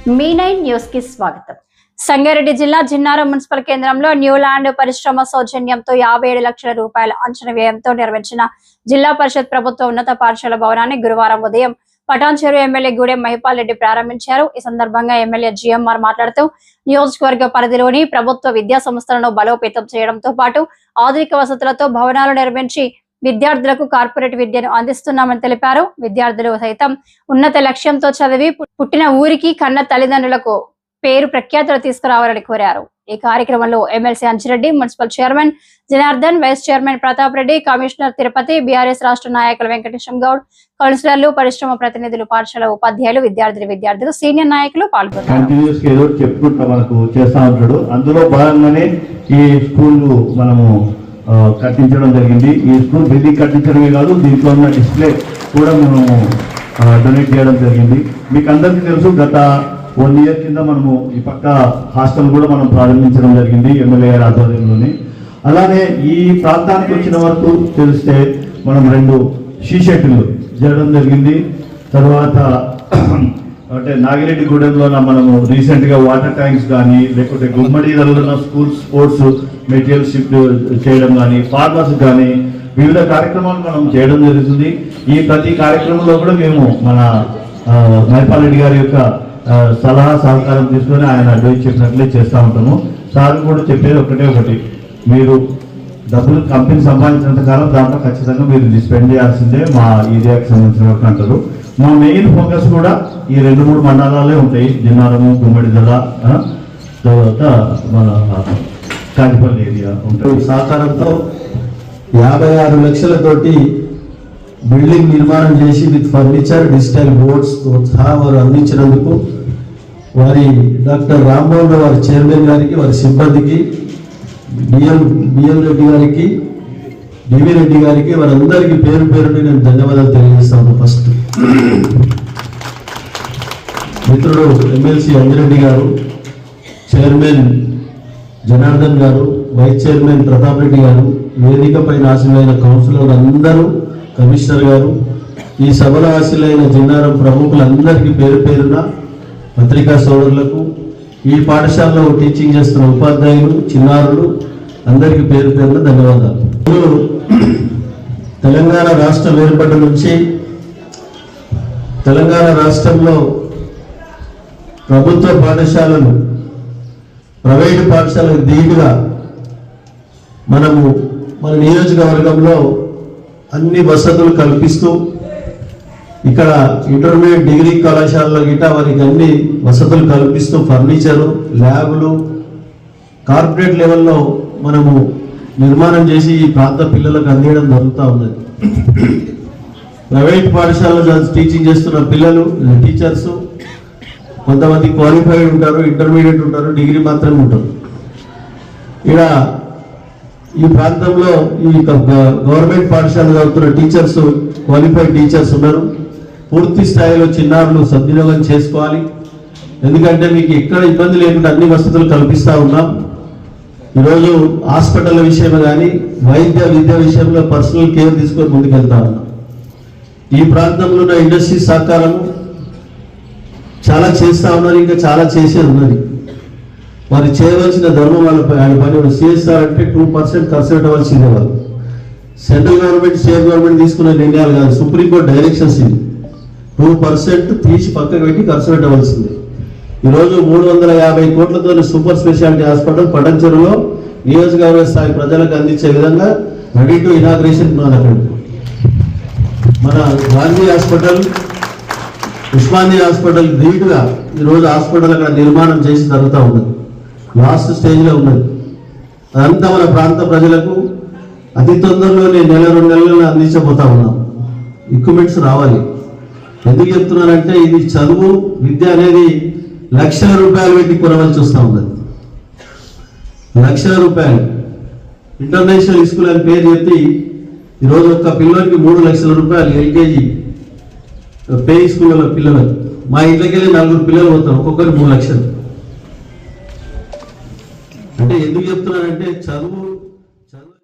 మీ9 news కి స్వాగతం. సంగారెడ్డి జిల్లా జిన్నారం మున్సిపల్ కేంద్రంలో న్యూలాండ్ పరిశ్రమ సౌజన్యంతో 57 లక్షల రూపాయల అంచనా వ్యయంతో నిర్మించిన జిల్లా పరిషత్ ప్రభుత్వ ఉన్నత పాఠశాల భవనాన్ని గురువారం ఉదయం పటాన్చెరు ఎమ్మెల్యే గూడెం మహిపాల్ రెడ్డి ప్రారంభించారు. ఈ సందర్భంగా ఎమ్మెల్యే జిఎంఆర్ మాట్లాడుతూ నియోజకవర్గ పరిధిలోని ప్రభుత్వ విద్యా సంస్థలను బలోపేతం చేయడంతో పాటు ఆధునిక వసతులతో భవనాలు నిర్మించి విద్యార్థులకు కార్పొరేట్ విద్యను అందిస్తున్నామని తెలిపారు. విద్యార్థులు సైతం ఉన్నత లక్ష్యంతో చదివి పుట్టిన ఊరికి కన్న తల్లిదండ్రులకు పేరు ప్రఖ్యాతులు తీసుకురావాలని కోరారు. ఈ కార్యక్రమంలో MLC Anjireddy, municipal chairman Janardhan, vice chairman Pratap Reddy, commissioner Tirupati, BRS రాష్ట్ర నాయకులు వెంకటేశం గౌడ్, కౌన్సిలర్లు, పరిశ్రమ ప్రతినిధులు, పాఠశాల ఉపాధ్యాయులు, విద్యార్థులు, సీనియర్ నాయకులు పాల్గొన్నారు. అందులో భాగంగానే ఈ స్కూల్ మనము కట్టించడం జరిగింది. ఈ స్కూల్ బిల్డింగ్ కట్టించడమే కాదు, దీంట్లో ఉన్న డిస్ప్లే కూడా మేము డొనేట్ చేయడం జరిగింది. మీకు అందరికీ తెలుసు, గత 1 year కింద మనము ఈ పక్క హాస్టల్ కూడా మనం ప్రారంభించడం జరిగింది ఎమ్మెల్యే గారి ఆధ్వర్యంలోనే. అలానే ఈ ప్రాంతానికి వచ్చిన వరకు తెలిస్తే మనం 2 షీషెట్లు చేయడం జరిగింది. తర్వాత అంటే నాగిరెడ్డి గూడెంలో మనము రీసెంట్గా వాటర్ ట్యాంక్స్ కానీ, లేకపోతే గుమ్మడిలో స్కూల్ స్పోర్ట్స్ మెటీరియల్ షిఫ్ట్ చేయడం కానీ, ఫార్మర్స్ కానీ వివిధ కార్యక్రమాలు మనం చేయడం జరుగుతుంది. ఈ ప్రతి కార్యక్రమంలో కూడా మేము మన మహిపాల్ రెడ్డి గారి యొక్క సలహా సహకారం తీసుకొని ఆయన అడ్వైజ్ చెప్పినట్లే చేస్తూ ఉంటాము. సార్ కూడా చెప్పేది ఒకటి, మీరు డబ్బులు కంపెనీ సంపాదించినంత కాలం దాంట్లో ఖచ్చితంగా మీరు స్పెండ్ చేయాల్సిందే మా ఏరియాకి సంబంధించిన వరకు అంటారు. మా మెయిన్ ఫోకస్ కూడా ఈ 2-3 మండలాలే ఉంటాయి, జిన్నారము, గుమ్మడిదల, తర్వాత మన కాటిపల్లి ఏరియా ఉంటాయి. సహకారంతో 56 లక్షలతోటి బిల్డింగ్ నిర్మాణం చేసి విత్ ఫర్నిచర్, డిజిటల్ బోర్డ్స్ సహా వారు అందించినందుకు వారి డాక్టర్ రామ్మోహన్ రావు వారి చైర్మన్ గారికి, వారి సిబ్బందికి, బిఎం రెడ్డి గారికి, డివి రెడ్డి గారికి, వారందరికీ పేరు పేరుని నేను ధన్యవాదాలు తెలియజేస్తాను. ఫస్ట్ మిత్రుడు ఎమ్మెల్సీ అంజిరెడ్డి గారు, చైర్మన్ జనార్దన్ గారు, వైస్ చైర్మన్ ప్రతాప్ రెడ్డి గారు, వేదికపై ఆశలైన కౌన్సిలర్ అందరూ, కమిషనర్ గారు, ఈ సభలో ఆశలైన జిన్నారం ప్రముఖులందరికీ పేరు పేరున, పత్రికా సోదరులకు, ఈ పాఠశాలలో టీచింగ్ చేస్తున్న ఉపాధ్యాయులు, చిన్నారులు అందరికీ పేరు పేరున ధన్యవాదాలు. తెలంగాణ రాష్ట్రం ఏర్పడ్డ నుంచి తెలంగాణ రాష్ట్రంలో ప్రభుత్వ పాఠశాలలు ప్రైవేటు పాఠశాలకు ధీటుగా మనము మన నియోజకవర్గంలో అన్ని వసతులు కల్పిస్తూ, ఇక్కడ ఇంటర్మీడియట్ డిగ్రీ కళాశాలలో గిటా వారికి అన్ని వసతులు కల్పిస్తూ, ఫర్నిచరు, ల్యాబులు కార్పొరేట్ లెవెల్లో మనము నిర్మాణం చేసి ఈ ప్రాంత పిల్లలకు అందించడం జరుగుతూ ఉన్నది. ప్రైవేట్ పాఠశాలలో టీచింగ్ చేస్తున్న పిల్లలు, టీచర్స్ కొంతమంది క్వాలిఫైడ్ ఉంటారు, ఇంటర్మీడియట్ ఉంటారు, డిగ్రీ మాత్రమే ఉంటారు. ఇక్కడ ఈ ప్రాంతంలో ఈ గవర్నమెంట్ పాఠశాల చదువుతున్న టీచర్స్, క్వాలిఫైడ్ టీచర్స్ ఉన్నారు. పూర్తి స్థాయిలో చిన్నారులు సద్వినియోగం చేసుకోవాలి. ఎందుకంటే మీకు ఎక్కడ ఇబ్బంది లేకుండా అన్ని వసతులు కల్పిస్తూ ఉన్నాం. ఈరోజు హాస్పిటల్ విషయంలో కానీ, విద్య విషయంలో పర్సనల్ కేర్ తీసుకొని ముందుకెళ్తా ఉన్నాం. ఈ ప్రాంతంలో ఉన్న ఇండస్ట్రీ సహకారము చాలా చేస్తూ ఉన్నారు, ఇంకా చాలా చేసేది ఉన్నది. వారు చేయవలసిన ధర్మం ఆయన పని. సిఎస్ఆర్ అంటే 2% ఖర్చు పెట్టవలసిందే. వాళ్ళు సెంట్రల్ గవర్నమెంట్, స్టేట్ గవర్నమెంట్ తీసుకున్న నిర్ణయాలు కాదు, సుప్రీంకోర్టు డైరెక్షన్స్. ఇది 2% తీసి పక్కకు పెట్టి ఖర్చు పెట్టవలసిందే. ఈరోజు 350 కోట్లతో సూపర్ స్పెషాలిటీ హాస్పిటల్ పటంచెరులో నియోజకవర్గ స్థాయి ప్రజలకు అందించే విధంగా రెడీ టు ఇనాగ్రేషన్ ఉన్నది. అక్కడ మన గాంధీ హాస్పిటల్, ఉస్మానియా హాస్పిటల్ ధీటుగా ఈరోజు హాస్పిటల్ అక్కడ నిర్మాణం చేసి జరుగుతూ ఉన్నది. లాస్ట్ స్టేజ్లో ఉన్నది. అదంతా మన ప్రాంత ప్రజలకు అతి తొందరలోనే 1-2 నెలల్లో అందించబోతా ఉన్నాం. ఎక్విప్మెంట్స్ రావాలి. ఎందుకు చెప్తున్నానంటే ఇది చదువు, విద్య అనేది లక్షల రూపాయలు పెట్టి కొనవలసి వస్తూ ఉన్నది. లక్షల రూపాయలు. ఇంటర్నేషనల్ స్కూల్ అని పేరు చెప్పి ఈరోజు ఒక్క పిల్లలకి 3 లక్షల రూపాయలు ఎల్కేజీ పే స్కూళ్ళలో పిల్లలకు. మా ఇంట్లోకి వెళ్ళి 4 పిల్లలు పోతారు, ఒక్కొక్కరికి 3 లక్షలు. అంటే ఎందుకు చెప్తున్నానంటే చదువు